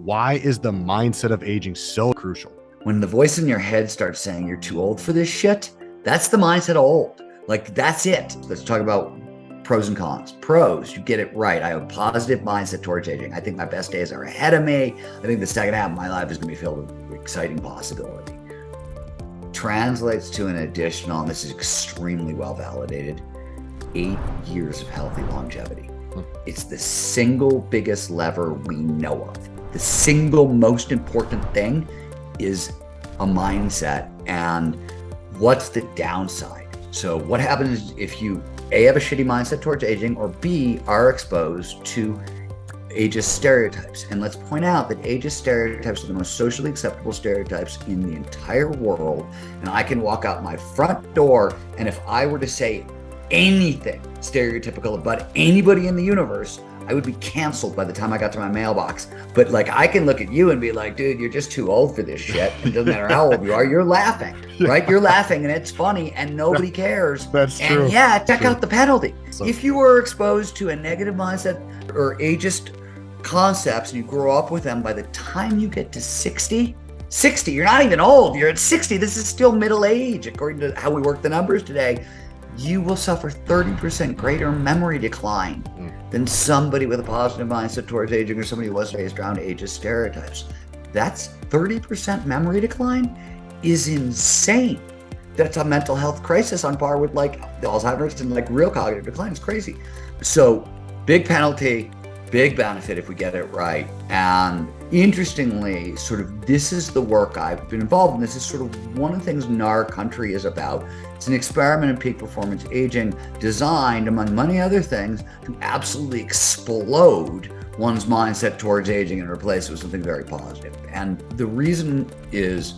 why is the mindset of aging so crucial? When the voice in your head starts saying you're too old for this shit, that's the mindset of old. Like, that's it. Let's talk about pros and cons. Pros, you get it right. I have a positive mindset towards aging. I think my best days are ahead of me. I think the second half of my life is going to be filled with exciting possibility. Translates to an additional, and this is extremely well validated, 8 years of healthy longevity. It's the single biggest lever we know of. The single most important thing is a mindset. And what's the downside? So what happens if you A, have a shitty mindset towards aging, or B, are exposed to ageist stereotypes? And let's point out that ageist stereotypes are the most socially acceptable stereotypes in the entire world. And I can walk out my front door, and if I were to say anything stereotypical about anybody in the universe, I would be canceled by the time I got to my mailbox. But like, I can look at you and be like, dude, you're just too old for this shit. It doesn't matter how old you are, you're laughing, right? You're laughing and it's funny and nobody cares. That's true. And yeah, check out the penalty. So, if you were exposed to a negative mindset or ageist concepts and you grow up with them, by the time you get to 60, you're not even old, you're at 60. This is still middle age, according to how we work the numbers today. You will suffer 30% greater memory decline than somebody with a positive mindset towards aging or somebody who was raised around ageist stereotypes. That's 30% memory decline is insane. That's a mental health crisis on par with like Alzheimer's and like real cognitive decline. It's crazy. So big penalty, big benefit if we get it right. And interestingly, sort of this is the work I've been involved in. This is sort of one of the things our country is about. It's an experiment in peak performance aging designed, among many other things, to absolutely explode one's mindset towards aging and replace it with something very positive. And the reason is,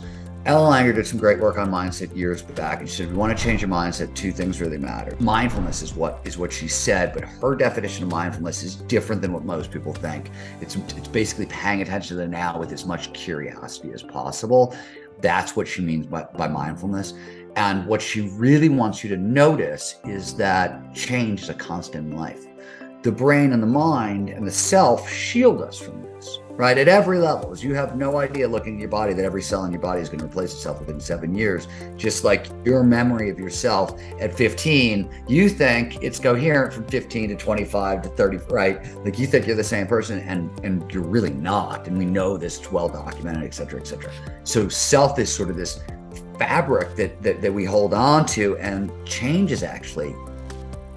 Ellen Langer did some great work on mindset years back, and she said, if you want to change your mindset, two things really matter. Mindfulness is what she said, but her definition of mindfulness is different than what most people think. It's basically paying attention to the now with as much curiosity as possible. That's what she means by mindfulness. And what she really wants you to notice is that change is a constant in life. The brain and the mind and the self shield us from this, right? At every level, as you have no idea looking at your body that every cell in your body is going to replace itself within 7 years. Just like your memory of yourself at 15, you think it's coherent from 15 to 25 to 30, right? Like you think you're the same person and you're really not. And we know this, it's well documented, et cetera, et cetera. So self is sort of this fabric that we hold on to, and change is actually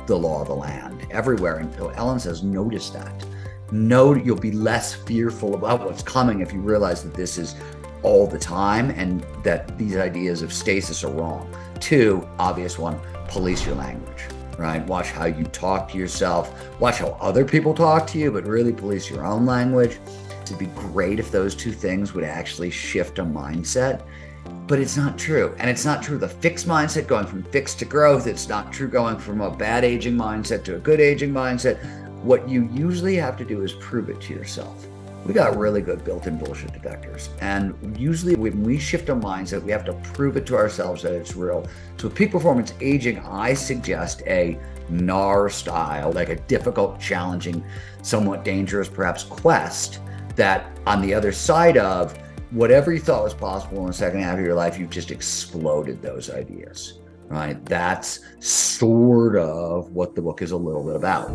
the law of the land everywhere. And Ellen says, notice that. You'll be less fearful about what's coming if you realize that this is all the time and that these ideas of stasis are wrong. Two, obvious one, police your language, right? Watch how you talk to yourself, watch how other people talk to you, but really police your own language. It'd be great if those two things would actually shift a mindset. But it's not true. And it's not true the fixed mindset going from fixed to growth. It's not true going from a bad aging mindset to a good aging mindset. What you usually have to do is prove it to yourself. We got really good built-in bullshit detectors. And usually when we shift a mindset, we have to prove it to ourselves that it's real. So with peak performance aging, I suggest a NAR style, like a difficult, challenging, somewhat dangerous, perhaps quest that on the other side of whatever you thought was possible in the second half of your life, you've just exploded those ideas, right? That's sort of what the book is a little bit about.